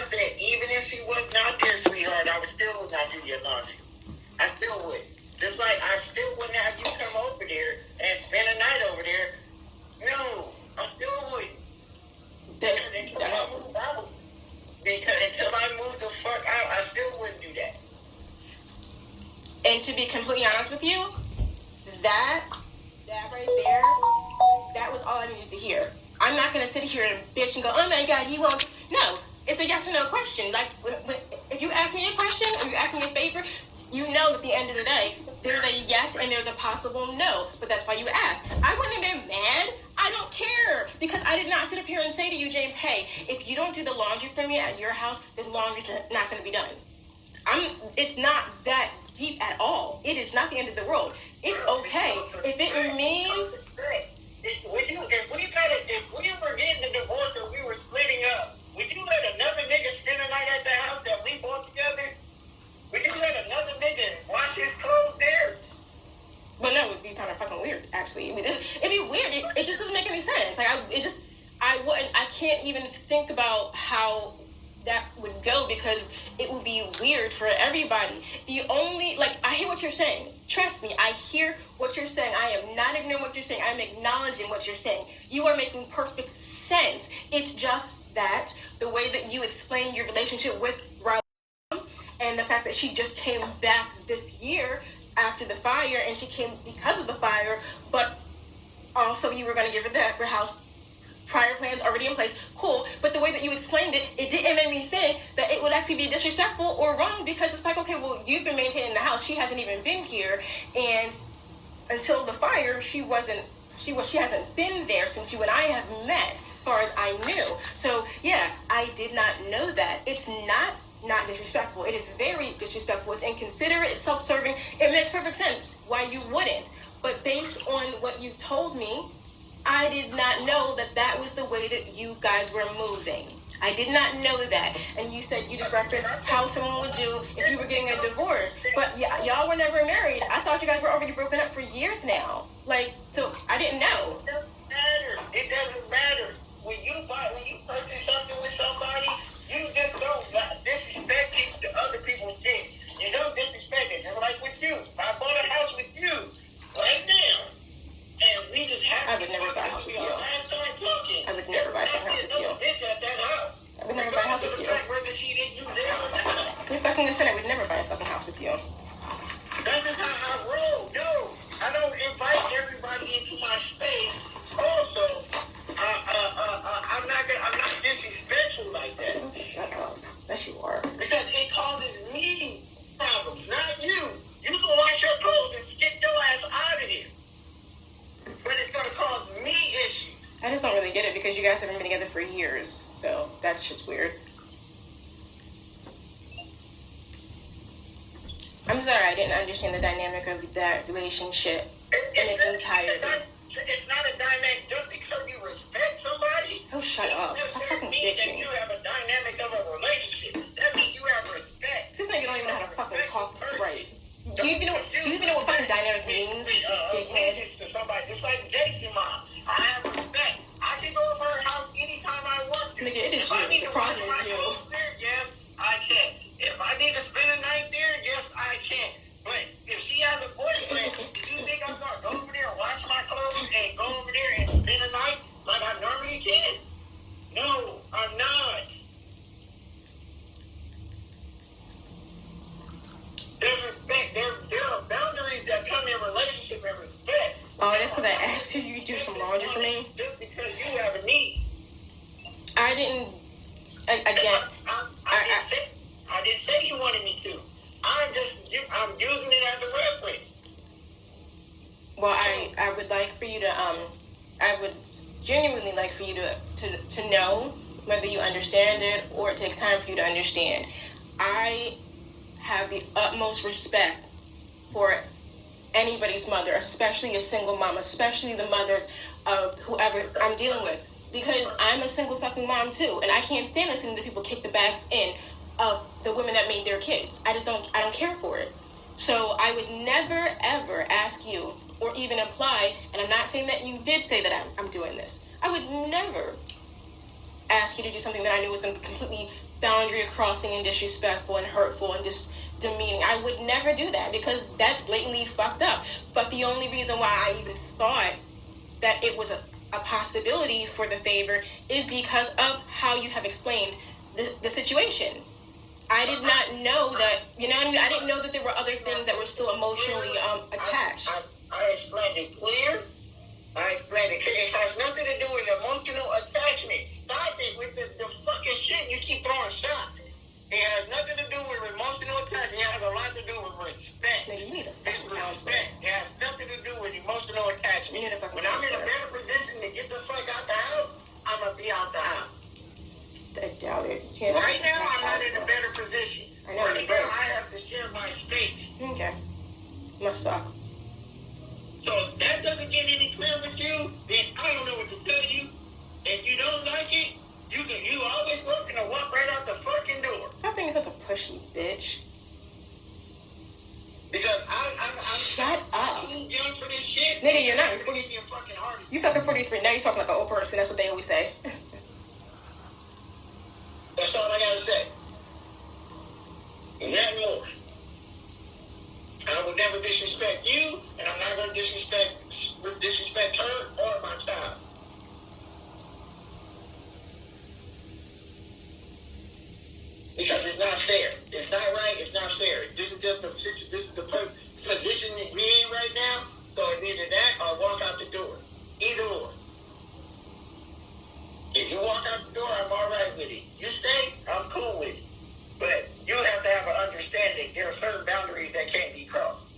said, even if she was not there, sweetheart, I would still would not do your laundry. I still would. Just like I still wouldn't have you come over there and spend a night over there. No, I still wouldn't. Because until I move the fuck out, I still wouldn't do that. And to be completely honest with you, that right there, that was all I needed to hear. I'm not gonna sit here and bitch and go, oh my God, you won't. No, it's a yes or no question. Like, if you ask me a question or you ask me a favor, you know at the end of the day, there's a yes and there's a possible no. But that's why you ask. I wouldn't have been mad. I don't care. Because I did not sit up here and say to you, James, hey, if you don't do the laundry for me at your house, the laundry's not going to be done. It's not that deep at all. It is not the end of the world. It's okay. If it means... If we were getting a divorce and we were splitting up, would you let another nigga spend a night at the house that we bought together? Would you let another nigga wash his clothes there? But no, it would be kind of fucking weird, actually. It'd be weird. It just doesn't make any sense. Like, I can't even think about how that would go because it would be weird for everybody. I hear what you're saying. Trust me, I hear what you're saying. I am not ignoring what you're saying. I'm acknowledging what you're saying. You are making perfect sense. It's just that the way that you explain your relationship with Riley and the fact that she just came back this year after the fire, and she came because of the fire, but also you were going to give her her house. Prior plans already in place, cool. But the way that you explained it, it didn't make me think that it would actually be disrespectful or wrong because it's like, okay, well, you've been maintaining the house. She hasn't even been here, and until the fire, she hasn't been there since you and I have met, as far as I knew. So yeah, I did not know that. It's not disrespectful. It is very disrespectful. It's inconsiderate. It's self-serving. It makes perfect sense why you wouldn't. But based on what you told me, I did not know that was the way that you guys were moving. I did not know that. And you said you just referenced how someone would do if you were getting a divorce. But y'all were never married. I thought you guys were already broken up for years now. So I didn't know. It doesn't matter. It doesn't matter. When you purchase something with somebody, you just don't disrespect the other people's things. You don't disrespect it. Just like with you. I bought a house with you right now. And we just I would never buy a house with you. I would never buy a house with you. I would never buy a house with you. You're fucking insane. I would never buy a fucking house with you. That's just how I roll. No, I don't invite everybody into my space. Also, I'm not disrespectful like that. Oh, shut up. Yes, you are. Because it causes me problems, not you. You can wash your clothes and get your ass out of here. But it's going to cause me issues. I just don't really get it because you guys haven't been together for years. So that shit's weird. I'm sorry, I didn't understand the dynamic of that relationship in its entirety. It's not a dynamic just because you respect somebody. Oh, shut up. Stop fucking bitching. You have a dynamic of a relationship. That means you have respect. This nigga don't even know how to fucking talk right. Do you even know what fucking dynamic means, dickhead? To somebody, just like Jason mom. I have respect. I can go over her house anytime I want to. Nigga, it is you. The problem is you. Yes, I can. If I need to spend a night there, yes, I can. But if she has a boyfriend, do you think I'm going to go over there and wash my clothes and go over there and spend a night like I normally can? No, I'm not. There's respect. There are boundaries that come in relationship and respect. Oh, that's because I asked you to do some laundry for me? Just because you have a need. I didn't... Again... I didn't say you wanted me to. I'm using it as a reference. Well, I would like for you to... I would genuinely like for you to know whether you understand it or it takes time for you to understand. I have the utmost respect for anybody's mother, especially a single mom, especially the mothers of whoever I'm dealing with, because I'm a single fucking mom too, and I can't stand listening to people kick the backs in of the women that made their kids. I don't care for it. So I would never ever ask you or even imply, and I'm not saying that you did say that I'm doing this, I would never ask you to do something that I knew was going to completely boundary crossing and disrespectful and hurtful and just demeaning. I would never do that because that's blatantly fucked up. But the only reason why I even thought that it was a possibility for the favor is because of how you have explained the situation. I did not know that, you know what I mean? I didn't know that there were other things that were still emotionally attached. I explained it clear. I explained it. It has nothing to do with emotional attachment. Stop it with the fucking shit. You keep throwing shots. It has nothing to do with emotional attachment. It has a lot to do with respect. Nigga, you need a It's fucking respect. It has nothing to do with emotional attachment. You need a fucking When I'm in a counselor. better position to get the fuck out the house, I'm going to be out the house. I doubt it. You can't. Right now, I'm not in a better position. I know, Right you're now, right. I have to share my space. Okay. Must suck. So if that doesn't get any clear with you, then I don't know what to tell you. If you don't like it, you always looking to walk right out the fucking door. Stop being such a pushy bitch. Because I'm Shut up. too young for this shit. Nigga, you're not. I'm gonna give you a fucking heart attack. You fucking 43. Now you're talking like an old person. That's what they always say. That's all I gotta say. Nothing more. I will never disrespect you, and I'm not gonna disrespect her or my child. Because it's not fair. It's not right. It's not fair. This is just the position that we in right now. So it's either that or walk out the door. Either or. If you walk out the door, I'm all right with it. You stay, I'm cool with it. But you have to have an understanding. There are certain boundaries that can't be crossed.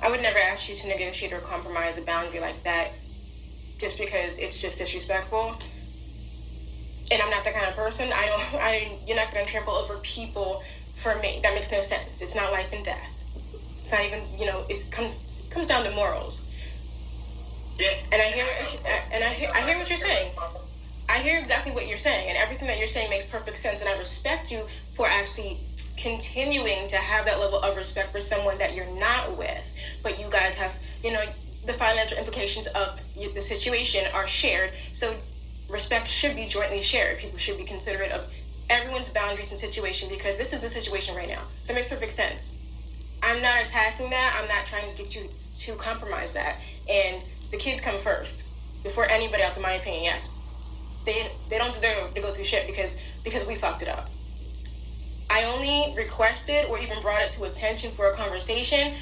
I would never ask you to negotiate or compromise a boundary like that just because it's just disrespectful. And I'm not that kind of person. You're not going to trample over people for me. That makes no sense. It's not life and death. It's not even, it comes down to morals. Yeah. And I hear what you're saying. I hear exactly what you're saying, and everything that you're saying makes perfect sense, and I respect you for actually continuing to have that level of respect for someone that you're not with, but you guys have, the financial implications of the situation are shared, so respect should be jointly shared. People should be considerate of everyone's boundaries and situation, because this is the situation right now. That makes perfect sense. I'm not attacking that. I'm not trying to get you to compromise that, and the kids come first before anybody else, in my opinion. Yes, they don't deserve to go through shit because we fucked it up. I only requested or even brought it to attention for a conversation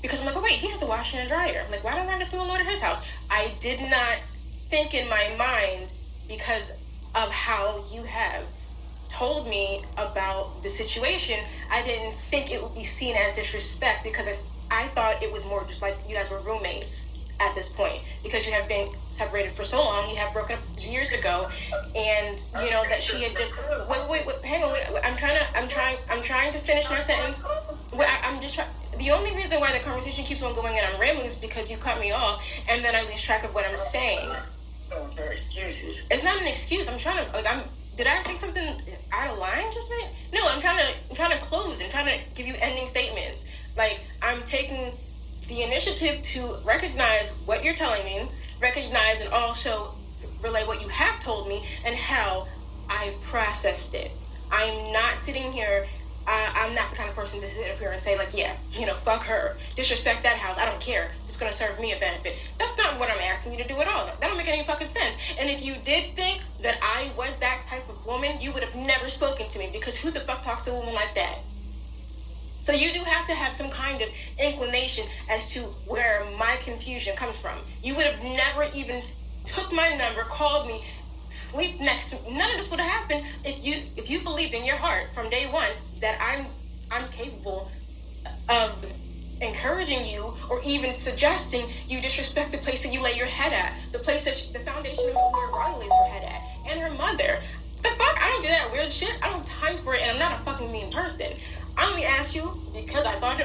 because I'm like, oh wait, he has a washer and dryer. I'm like, why don't I just do a load at his house? I did not think in my mind, because of how you have told me about the situation, I didn't think it would be seen as disrespect, because I thought it was more just like you guys were roommates at this point, because you have been separated for so long. You have broken up years ago, and that she had just wait, hang on, wait, I'm trying to finish my sentence. I'm just trying. The only reason why the conversation keeps on going and I'm rambling is because you cut me off, and then I lose track of what I'm saying. Excuses. It's not an excuse. I'm trying to did I say something out of line just then? No, I'm trying to close and trying to give you ending statements. Like, I'm taking the initiative to recognize what you're telling me, recognize and also relay what you have told me and how I've processed it. I'm not sitting here, I'm not the kind of person to sit up here and say, like, yeah, fuck her, disrespect that house, I don't care, it's going to serve me a benefit. That's not what I'm asking you to do at all. That don't make any fucking sense. And if you did think that I was that type of woman, you would have never spoken to me, because who the fuck talks to a woman like that? So you do have to have some kind of inclination as to where my confusion comes from. You would have never even took my number, called me, sleep next to me. None of this would have happened if you believed in your heart from day one that I'm capable of encouraging you or even suggesting you disrespect the place that you lay your head at, the place that the foundation of where Riley lays her head at, and her mother. The fuck? I don't do that weird shit. I don't have time for it, and I'm not a fucking mean person. I only asked you because I thought